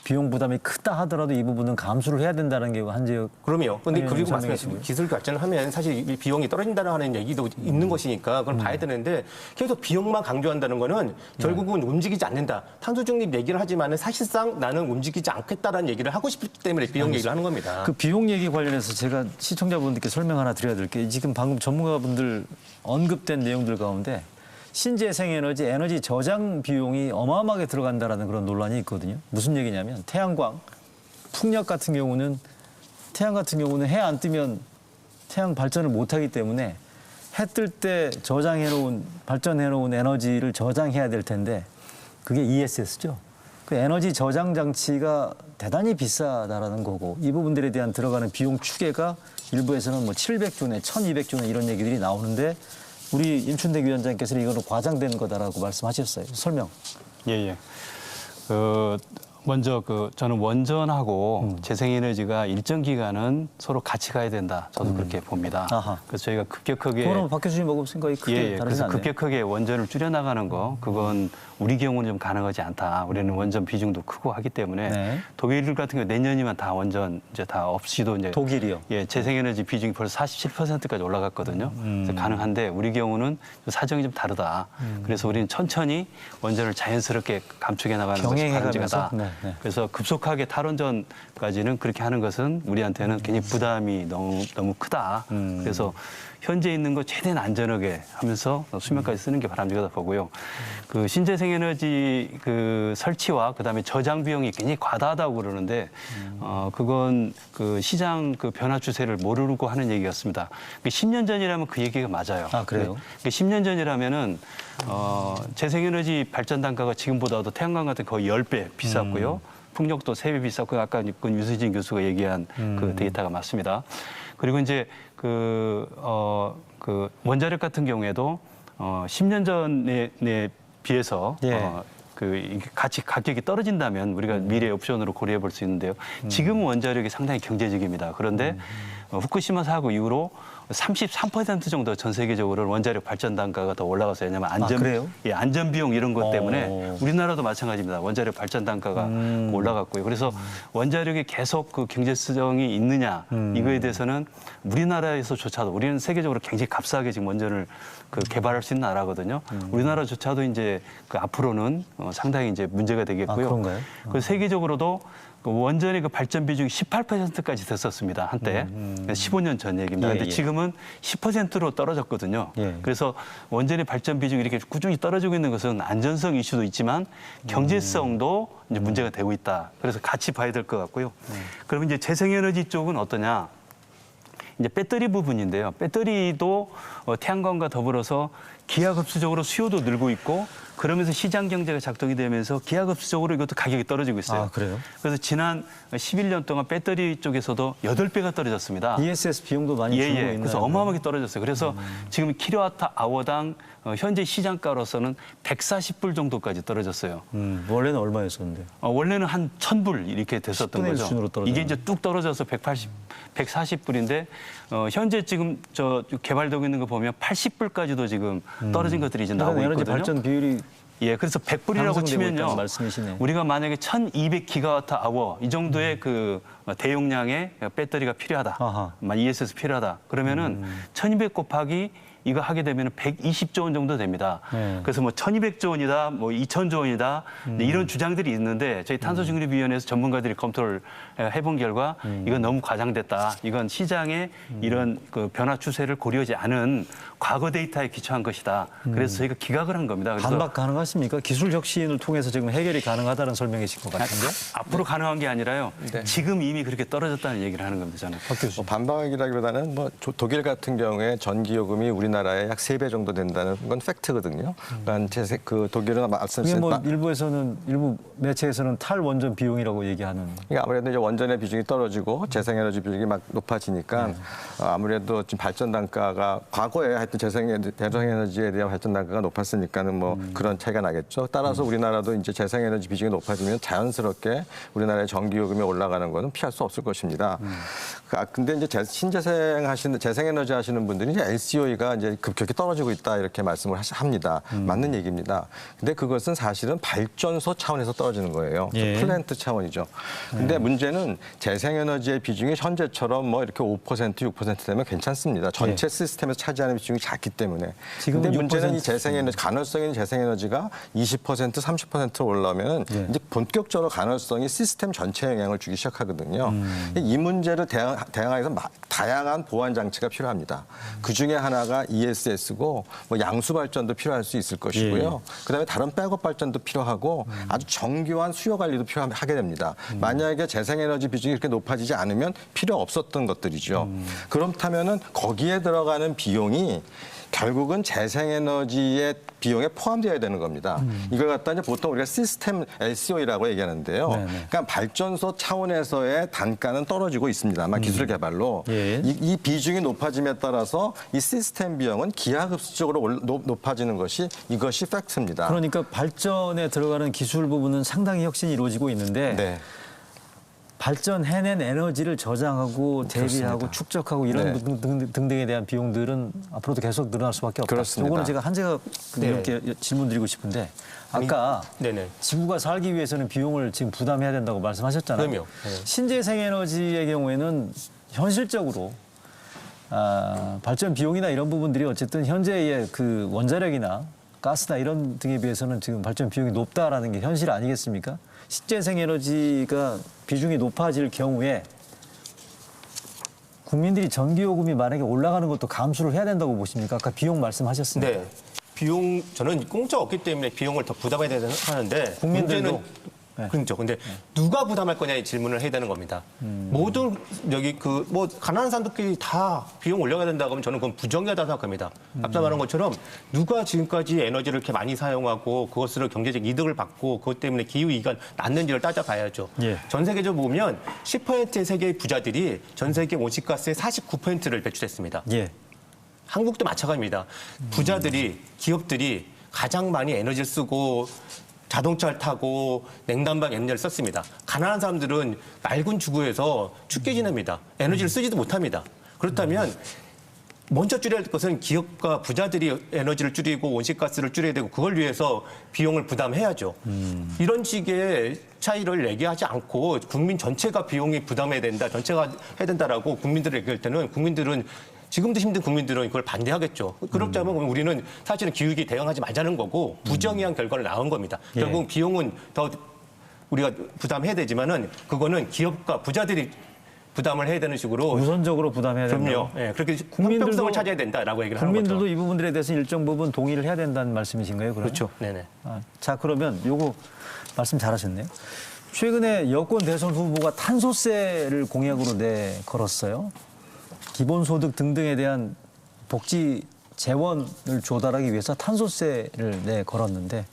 비용 부담이 크다 하더라도 이 부분은 감수를 해야 된다는 게 한지혁.
그럼요. 근데
네,
그리고
설명이시고요.
말씀하신 기술 발전을 하면 사실 이 비용이 떨어진다는 하는 얘기도 있는 것이니까 그걸 봐야 되는데 계속 비용만 강조한다는 거는 결국은 움직이지 않는다. 탄소 중립 얘기를 하지만은 사실상 나는 움직이지 않겠다라는 얘기를 하고 싶기 때문에 비용 얘기를 하는 겁니다.
그 비용 얘기 관련해서 제가 시청자분들께 설명 하나 드려야 될 게 지금 방금 전문가분들 언급된 내용들 가운데 신재생에너지 에너지 저장 비용이 어마어마하게 들어간다라는 그런 논란이 있거든요. 무슨 얘기냐면 태양광, 풍력 같은 경우는 해 안 뜨면 태양 발전을 못하기 때문에 해 뜰 때 발전해놓은 에너지를 저장해야 될 텐데 그게 ESS죠. 그 에너지 저장 장치가 대단히 비싸다라는 거고 이 부분들에 대한 들어가는 비용 추계가 일부에서는 뭐 700조 내 1200조 내 이런 얘기들이 나오는데 우리 임춘택 위원장께서는 이거는 과장된 거다라고 말씀하셨어요. 설명.
예. 먼저 저는 원전하고 재생에너지가 일정 기간은 서로 같이 가야 된다. 저도 그렇게 봅니다.
아하.
그래서 저희가 급격하게
그거는 박 교수님 먹을 생각이 크게 다르지
그래서
않네요.
급격하게 원전을 줄여나가는 거 그건 우리 경우는 좀 가능하지 않다. 우리는 원전 비중도 크고 하기 때문에
네.
독일 같은 경우 내년이면 다 원전 이제 다 없이도 이제
독일이요?
예, 재생에너지 비중이 벌써 47%까지 올라갔거든요. 그래서 가능한데 우리 경우는 사정이 좀 다르다. 그래서 우리는 천천히 원전을 자연스럽게 감축해 나가는 것이
병행해가면서?
바람직하다.
네.
그래서 급속하게 탈원전까지는 그렇게 하는 것은 우리한테는 굉장히 부담이 너무 크다. 그래서 현재 있는 거 최대한 안전하게 하면서 수명까지 쓰는 게 바람직하다 보고요. 그 신재생에너지 그 설치와 그다음에 저장 비용이 굉장히 과다하다고 그러는데 그건 그 시장 그 변화 추세를 모르고 하는 얘기였습니다. 10년 전이라면 그 얘기가 맞아요.
아, 그래요?
10년 전이라면은 재생에너지 발전 단가가 지금보다도 태양광 같은 거의 10배 비쌌고요. 풍력도 3배 비쌌고 아까 유수진 교수가 얘기한 그 데이터가 맞습니다. 그리고 이제 그 원자력 같은 경우에도 10년 전에 비해서
예.
이게 가격이 떨어진다면 우리가 미래 옵션으로 고려해 볼 수 있는데요. 지금은 원자력이 상당히 경제적입니다. 그런데 후쿠시마 사고 이후로 33% 정도 전 세계적으로 원자력 발전 단가가 더 올라가서 왜냐하면
그래요?
안전 비용 이런 것 때문에 우리나라도 마찬가지입니다. 원자력 발전 단가가 올라갔고요. 그래서 원자력이 계속 그 경제성이 있느냐 이거에 대해서는 우리나라에서조차도 우리는 세계적으로 굉장히 값싸게 지금 원전을 개발할 수 있는 나라거든요. 우리나라조차도 이제 앞으로는 상당히 이제 문제가 되겠고요.
아, 그런가요?
그래서 세계적으로도 원전의 그 발전 비중이 18%까지 됐었습니다. 한때. 15년 전 얘기입니다. 그런데
예.
지금은 10%로 떨어졌거든요.
예.
그래서 원전의 발전 비중이 이렇게 꾸준히 떨어지고 있는 것은 안전성 이슈도 있지만 경제성도 이제 문제가 되고 있다. 그래서 같이 봐야 될 것 같고요. 그러면 이제 재생에너지 쪽은 어떠냐? 이제 배터리 부분인데요. 배터리도 태양광과 더불어서 기하급수적으로 수요도 늘고 있고 그러면서 시장 경제가 작동이 되면서 기하급수적으로 이것도 가격이 떨어지고 있어요.
아, 그래요?
그래서 지난 11년 동안 배터리 쪽에서도 8배가 떨어졌습니다.
ESS 비용도 많이 줄고 있나요?
그래서 어마어마하게 떨어졌어요. 그래서 지금 킬로와트 아워당 현재 시장가로서는 140불 정도까지 떨어졌어요.
원래는 얼마였었는데?
원래는 한 1,000불 이렇게 됐었던
10분의 1
거죠.
수준으로 떨어졌네요.
이게 이제 뚝 떨어져서 140불인데 현재 지금 개발되고 있는 거 보면 80불까지도 지금 떨어진 것들이 이제 나오고
에너지
있거든요.
발전 비율이
예, 그래서 100불이라고
상승되고
치면요.
있다는 말씀이시네.
우리가 만약에 1,200기가와트 아워 이 정도의 그 대용량의 배터리가 필요하다.
아하.
ESS 필요하다. 그러면은 1,200 곱하기 이거 하게 되면 120조 원 정도 됩니다.
네.
그래서 뭐 1,200조 원이다, 뭐 2,000조 원이다 이런 주장들이 있는데 저희 탄소중립위원회에서 전문가들이 검토를 해본 결과 이건 너무 과장됐다. 이건 시장의 이런 그 변화 추세를 고려하지 않은 과거 데이터에 기초한 것이다. 그래서 저희가 기각을 한 겁니다. 그래서
반박 가능하십니까? 기술 혁신을 통해서 지금 해결이 가능하다는 설명이신 것 같은데.
앞으로 가능한 게 아니라요.
네.
지금 이미 그렇게 떨어졌다는 얘기를 하는 겁니다. 저는.
박 교수님.
반박이라기보다는 뭐 독일 같은 경우에 전기요금이 우리나라의 약 3배 정도 된다는 건 팩트거든요. 그러니까 그 독일은
그게
말씀하신
뭐 일부 매체에서는 탈원전 비용이라고 얘기하는.
그러니까 아무래도 이제 원전의 비중이 떨어지고 재생에너지 비중이 막 높아지니까 아무래도 지금 발전 단가가 과거에 하여튼 재생에너지에 대한 발전 단가가 높았으니까는 뭐 그런 차이가 나겠죠. 따라서 우리나라도 이제 재생에너지 비중이 높아지면 자연스럽게 우리나라의 전기요금이 올라가는 거는 피할 수 없을 것입니다. 근데 이제 재생에너지 하시는 분들이 이제 LCOE가 이제 급격히 떨어지고 있다 이렇게 말씀을 합니다. 맞는 얘기입니다. 근데 그것은 사실은 발전소 차원에서 떨어지는 거예요.
예.
플랜트 차원이죠. 근데 문제는 재생에너지의 비중이 현재처럼 뭐 이렇게 5%, 6% 되면 괜찮습니다. 전체 시스템에서 차지하는 비중이 작기 때문에.
지금은
근데 문제는 이
6%.
재생에너지, 가능성 있는 재생에너지가 20%, 30% 올라오면 이제 본격적으로 가능성이 시스템 전체에 영향을 주기 시작하거든요. 이 문제를 대항하기 위해서 다양한 보완 장치가 필요합니다. 그 중에 하나가 ESS고 뭐 양수 발전도 필요할 수 있을 것이고요. 그다음에 다른 백업 발전도 필요하고 아주 정교한 수요 관리도 필요하게 됩니다. 만약에 재생에너지 비중이 이렇게 높아지지 않으면 필요 없었던 것들이죠. 그렇다면은 거기에 들어가는 비용이 결국은 재생에너지의 비용에 포함되어야 되는 겁니다. 이걸 갖다 이제 보통 우리가 시스템 LCOE라고 얘기하는데요. 그러니까 발전소 차원에서의 단가는 떨어지고 있습니다만 기술 개발로
예.
이 비중이 높아짐에 따라서 이 시스템 비용은 기하급수적으로 높아지는 것이 이것이 팩트입니다.
그러니까 발전에 들어가는 기술 부분은 상당히 혁신이 이루어지고 있는데
네.
발전해낸 에너지를 저장하고 대비하고
그렇습니다.
축적하고 이런
네.
등등에 대한 비용들은 앞으로도 계속 늘어날 수밖에 없다.
그렇습니다.
이거는 제가 한제가
네.
이렇게 질문드리고 싶은데 아까
네네.
지구가 살기 위해서는 비용을 지금 부담해야 된다고 말씀하셨잖아요.
그럼요. 네.
신재생에너지의 경우에는 현실적으로 발전 비용이나 이런 부분들이 어쨌든 현재의 그 원자력이나 가스나 이런 등에 비해서는 지금 발전 비용이 높다라는 게 현실 아니겠습니까? 신재생에너지가 비중이 높아질 경우에 국민들이 전기요금이 만약에 올라가는 것도 감수를 해야 된다고 보십니까? 아까 비용 말씀하셨습니다.
네. 비용 저는 공짜 없기 때문에 비용을 더 부담해야 되는 하는데
국민들도?
문제는 그렇죠. 근데 누가 부담할 거냐 이 질문을 해야 되는 겁니다. 모든 여기 그 뭐 가난한 사람들끼리 다 비용 올려야 된다고 하면 저는 그건 부정하다고 생각합니다. 앞서 말한 것처럼 누가 지금까지 에너지를 이렇게 많이 사용하고 그것으로 경제적 이득을 받고 그것 때문에 기후 위기가 났는지를 따져봐야죠.
예.
전 세계적으로 보면 10%의 세계의 부자들이 전 세계 온실가스의 49%를 배출했습니다.
예.
한국도 마찬가지입니다. 부자들이 기업들이 가장 많이 에너지를 쓰고 자동차를 타고 냉난방 에너지를 썼습니다. 가난한 사람들은 맑은 지구에서 춥게 지냅니다. 에너지를 쓰지도 못합니다. 그렇다면 먼저 줄여야 할 것은 기업과 부자들이 에너지를 줄이고 온실가스를 줄여야 되고 그걸 위해서 비용을 부담해야죠. 이런 식의 차이를 얘기하지 않고 국민 전체가 비용이 부담해야 된다, 전체가 해야 된다라고 국민들을 얘기할 때는 국민들은 지금도 힘든 국민들은 그걸 반대하겠죠. 그렇다면 우리는 사실은 기후위기에 대응하지 말자는 거고 부정의한 결과를 낳은 겁니다.
예.
결국 비용은 더 우리가 부담해야 되지만은 그거는 기업과 부자들이 부담을 해야 되는 식으로
우선적으로 부담해야 된다.
그럼요. 예, 그렇게
국민들도-
형평성을 찾아야 된다라고 얘기를 하는
국민들도
거죠.
이 부분들에 대해서 일정 부분 동의를 해야 된다는 말씀이신가요? 그러면?
그렇죠. 네네.
자, 그러면 요거 말씀 잘하셨네요. 최근에 여권 대선 후보가 탄소세를 공약으로 내걸었어요. 기본소득 등등에 대한 복지 재원을 조달하기 위해서 탄소세를 내걸었는데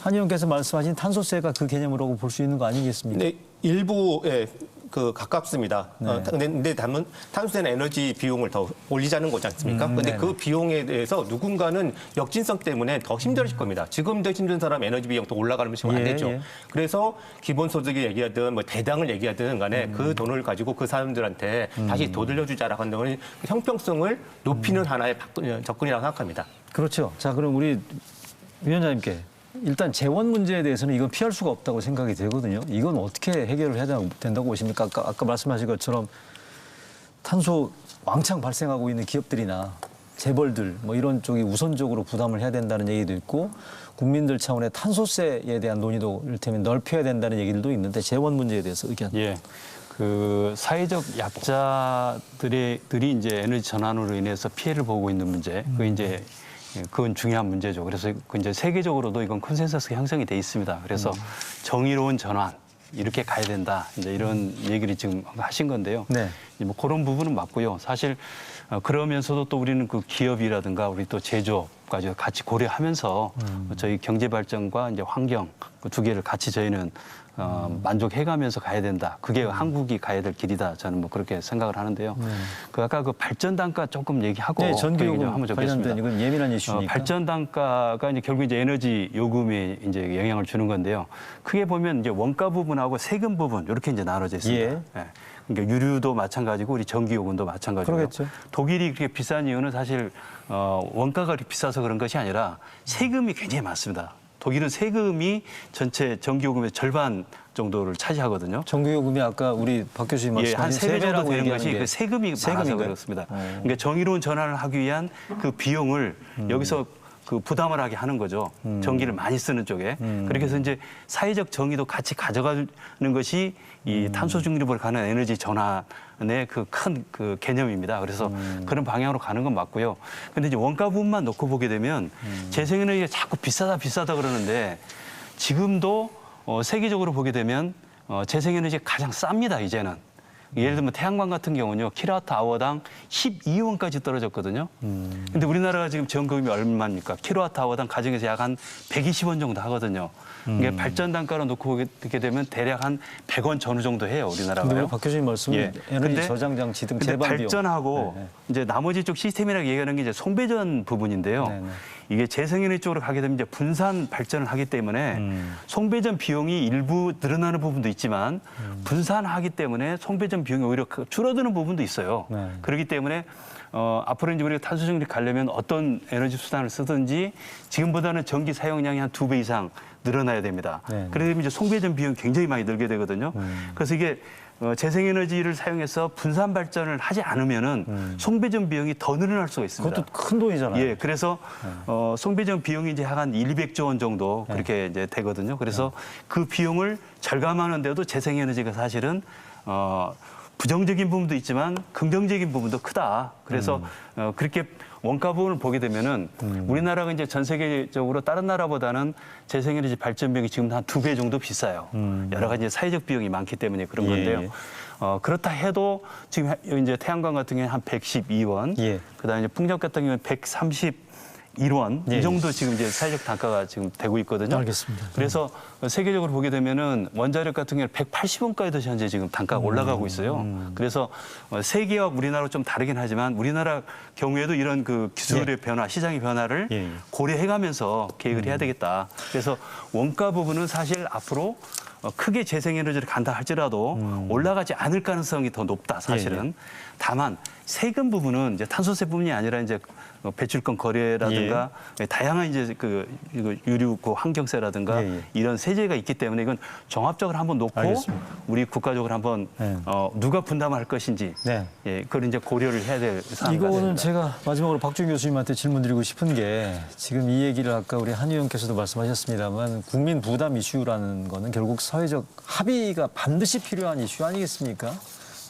한 의원께서 말씀하신 탄소세가 그 개념으로 볼 수 있는 거 아니겠습니까?
네, 일부에 그 가깝습니다.
네.
근데 다만 탄소세는 에너지 비용을 더 올리자는 거지 않습니까? 근데
네네.
그 비용에 대해서 누군가는 역진성 때문에 더 힘들어질 겁니다. 지금도 힘든 사람 에너지 비용 더 올라가면 안
예,
되죠.
예.
그래서 기본소득을 얘기하든 뭐 대당을 얘기하든 간에 그 돈을 가지고 그 사람들한테 다시 도돌려주자라고 하는 건 형평성을 높이는 하나의 접근이라고 생각합니다.
그렇죠. 자, 그럼 우리 위원장님께 일단 재원 문제에 대해서는 이건 피할 수가 없다고 생각이 되거든요. 이건 어떻게 해결을 해야 된다고 보십니까? 아까 말씀하신 것처럼 탄소 왕창 발생하고 있는 기업들이나 재벌들 뭐 이런 쪽이 우선적으로 부담을 해야 된다는 얘기도 있고 국민들 차원의 탄소세에 대한 논의도 이를테면 넓혀야 된다는 얘기들도 있는데 재원 문제에 대해서 의견.
예. 그 사회적 약자들이 이제 에너지 전환으로 인해서 피해를 보고 있는 문제, 그건 중요한 문제죠. 그래서 그 이제 세계적으로도 이건 컨센서스 형성이 돼 있습니다. 그래서 정의로운 전환 이렇게 가야 된다. 이제 이런 얘기를 지금 하신 건데요.
네.
뭐 그런 부분은 맞고요. 사실 그러면서도 또 우리는 그 기업이라든가 우리 또 제조업까지 같이 고려하면서 저희 경제 발전과 이제 환경 그 두 개를 같이 저희는 만족해가면서 가야 된다. 그게 한국이 가야 될 길이다. 저는 뭐 그렇게 생각을 하는데요. 그 아까 그 발전 단가 조금 얘기하고
네,
그 얘기 좀
전기요금
한번
관련된
적겠습니다.
이건 예민한 이슈니까.
발전 단가가 이제 결국 이제 에너지 요금에 이제 영향을 주는 건데요. 크게 보면 이제 원가 부분하고 세금 부분 이렇게 이제 나눠져 있습니다.
예.
예. 그러니까 유류도 마찬가지고 우리 전기 요금도 마찬가지고요.
그러겠죠.
독일이 그렇게 비싼 이유는 사실 원가가 그렇게 비싸서 그런 것이 아니라 세금이 굉장히 많습니다. 독일은 세금이 전체 전기 요금의 절반 정도를 차지하거든요.
전기요금이 아까 우리 박 교수님
예, 한
말씀하신
3배 정도
세배라고
되는
얘기하는
것이
게
그 세금이 많아서
세금인가요?
그렇습니다. 그러니까 정의로운 전환을 하기 위한 그 비용을 여기서 그 부담을 하게 하는 거죠. 전기를 많이 쓰는 쪽에. 그렇게 해서 이제 사회적 정의도 같이 가져가는 것이 이 탄소 중립으로 가는 에너지 전환의 그 큰 그 개념입니다. 그래서 그런 방향으로 가는 건 맞고요. 근데 이제 원가 부분만 놓고 보게 되면 재생에너지가 자꾸 비싸다 그러는데 지금도 세계적으로 보게 되면 재생에너지가 가장 쌉니다, 이제는. 예를 들면 태양광 같은 경우는요, 킬로와트아워당 12원까지 떨어졌거든요. 근데 우리나라가 지금 지원금이 얼마입니까? 킬로와트아워당 가정에서 약 한 120원 정도 하거든요. 이게 발전 단가로 놓고 보게 되면 대략 한 100원 전후 정도 해요,
근데
우리나라가요.
박 교수님 말씀은
예.
에너지
근데-
저장 장치 등
근데
재반 비용.
발전하고
네, 네.
이제 나머지 쪽 시스템이라고 얘기하는 게 이제 송배전 부분인데요.
네, 네.
이게 재생에너지 쪽으로 가게 되면 이제 분산 발전을 하기 때문에 송배전 비용이 일부 늘어나는 부분도 있지만 분산하기 때문에 송배전 비용이 오히려 줄어드는 부분도 있어요.
네.
그렇기 때문에 앞으로 이제 우리가 탄소 중립 가려면 어떤 에너지 수단을 쓰든지 지금보다는 전기 사용량이 한 2배 이상 늘어나야 됩니다.
네.
그러면 이제 송배전 비용이 굉장히 많이 늘게 되거든요. 그래서 이게 재생에너지를 사용해서 분산 발전을 하지 않으면은 송배전 비용이 더 늘어날 수가 있습니다.
그것도 큰 돈이잖아요.
예, 그래서 송배전 비용이 이제 한 200조 원 정도 그렇게 이제 되거든요. 그래서 그 비용을 절감하는데도 재생에너지가 사실은 부정적인 부분도 있지만 긍정적인 부분도 크다. 그래서 그렇게 원가 부분을 보게 되면은 우리나라가 이제 전 세계적으로 다른 나라보다는 재생에너지 발전 비용이 지금 한 2배 정도 비싸요. 여러 가지 사회적 비용이 많기 때문에 그런
예,
건데요.
예.
그렇다 해도 지금 이제 태양광 같은 경우는 한 112원,
예.
그다음에 이제 풍력 같은 경우는 131원
예,
이 정도 지금 이제 사회적 단가가 지금 되고 있거든요.
알겠습니다.
그래서 세계적으로 보게 되면은 원자력 같은 경우는 180원까지도 현재 지금 단가가 올라가고 있어요. 그래서 세계와 우리나라로 좀 다르긴 하지만 우리나라 경우에도 이런 그 기술의 변화, 시장의 변화를
예.
고려해가면서 계획을 해야 되겠다. 그래서 원가 부분은 사실 앞으로 크게 재생에너지를 간다 할지라도 올라가지 않을 가능성이 더 높다, 사실은. 다만 세금 부분은 이제 탄소세 부분이 아니라 이제 배출권 거래라든가 다양한 이제 그 유류 그 환경세라든가 이런 세제가 있기 때문에 이건 종합적으로 한번 놓고
알겠습니다.
우리 국가적으로 한번 누가 분담할 것인지
네.
예, 그걸 이제 고려를 해야 될 사안
이거는
같습니다.
제가 마지막으로 박준 교수님한테 질문 드리고 싶은 게 지금 이 얘기를 아까 우리 한 의원께서도 말씀하셨습니다만 국민 부담 이슈라는 거는 결국 사회적 합의가 반드시 필요한 이슈 아니겠습니까?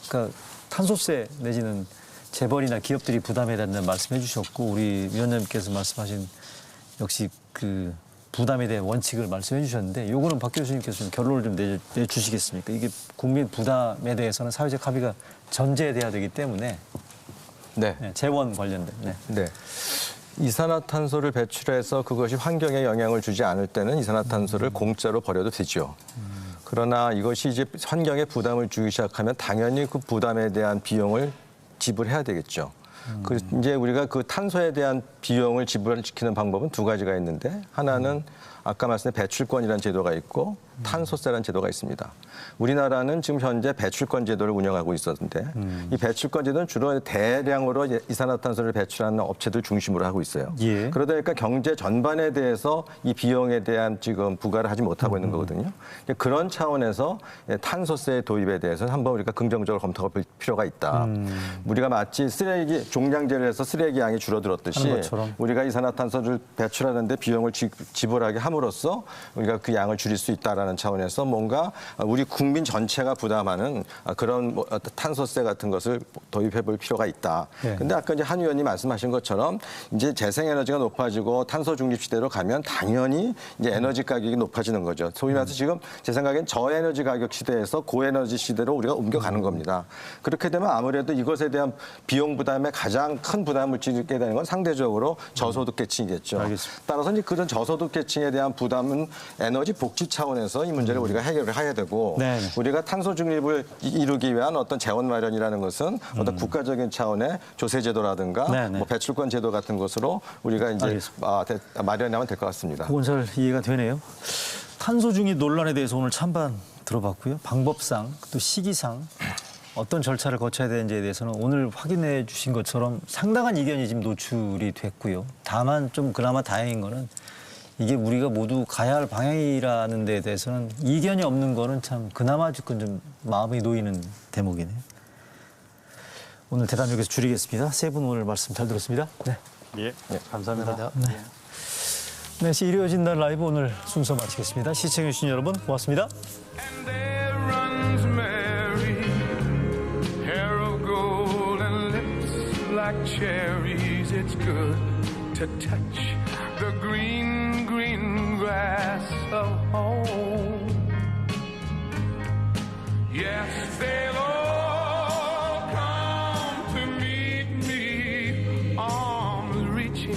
그러니까 탄소세 내지는 재벌이나 기업들이 부담해야 된다는 말씀해 주셨고 우리 위원장님께서 말씀하신 역시 그 부담에 대한 원칙을 말씀해 주셨는데 요거는 박 교수님께서 좀 결론을 좀 내주시겠습니까? 이게 국민 부담에 대해서는 사회적 합의가 전제돼야 되기 때문에
네.
재원 관련된. 네.
네. 이산화탄소를 배출해서 그것이 환경에 영향을 주지 않을 때는 이산화탄소를 공짜로 버려도 되죠. 그러나 이것이 이제 환경에 부담을 주기 시작하면 당연히 그 부담에 대한 비용을 지불해야 되겠죠. 그 이제 우리가 그 탄소에 대한 비용을 지불시키는 방법은 두 가지가 있는데 하나는 아까 말씀드린 배출권이라는 제도가 있고 탄소세라는 제도가 있습니다. 우리나라는 지금 현재 배출권 제도를 운영하고 있었는데 이 배출권 제도는 주로 대량으로 이산화탄소를 배출하는 업체들 중심으로 하고 있어요.
예.
그러다 보니까 경제 전반에 대해서 이 비용에 대한 지금 부과를 하지 못하고 있는 거거든요. 그런 차원에서 탄소세 도입에 대해서는 한번 우리가 긍정적으로 검토해 볼 필요가 있다. 우리가 마치 쓰레기 종량제를 해서 쓰레기 양이 줄어들었듯이
하는 것처럼.
우리가 이산화탄소를 배출하는데 비용을 지불하게 함으로써 우리가 그 양을 줄일 수 있다라는 차원에서 뭔가 우리 국민 전체가 부담하는 그런 탄소세 같은 것을 도입해 볼 필요가 있다. 근데
네.
아까 이제 한 의원님 말씀하신 것처럼 이제 재생에너지가 높아지고 탄소 중립 시대로 가면 당연히 이제 에너지 가격이 높아지는 거죠. 소위 말해서 지금 제 생각엔 저에너지 가격 시대에서 고에너지 시대로 우리가 옮겨가는 겁니다. 그렇게 되면 아무래도 이것에 대한 비용 부담에 가장 큰 부담을 지게 되는 건 상대적으로 저소득 계층이겠죠.
알겠습니다.
따라서 이제 그런 저소득 계층에 대한 부담은 에너지 복지 차원에서 이 문제를 우리가 해결을 해야 되고
네.
우리가 탄소 중립을 이루기 위한 어떤 재원 마련이라는 것은 어떤 국가적인 차원의 조세 제도라든가
네, 네.
뭐 배출권 제도 같은 것으로 우리가 이제
알겠습니다.
마련하면 될 것 같습니다.
그건 잘 이해가 되네요. 탄소 중립 논란에 대해서 오늘 찬반 들어봤고요. 방법상 또 시기상 어떤 절차를 거쳐야 되는지에 대해서는 오늘 확인해 주신 것처럼 상당한 이견이 지금 노출이 됐고요. 다만 좀 그나마 다행인 거는 이게 우리가 모두 가야 할 방향이라는 데에 대해서는 이견이 없는 거는 참 그나마 조금 좀 마음이 놓이는 대목이네요. 오늘 대담 여기서 줄이겠습니다. 세 분 오늘 말씀 잘 들었습니다. 네.
예, 감사합니다.
네, 일요진 날 라이브 오늘 순서 마치겠습니다. 시청해주신 여러분 고맙습니다.
And there runs Mary, hair of gold and lips like cherries. It's good to touch the green, green grass of home. Yes, they'll all come to meet me, arms reaching,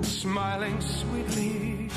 smiling sweetly.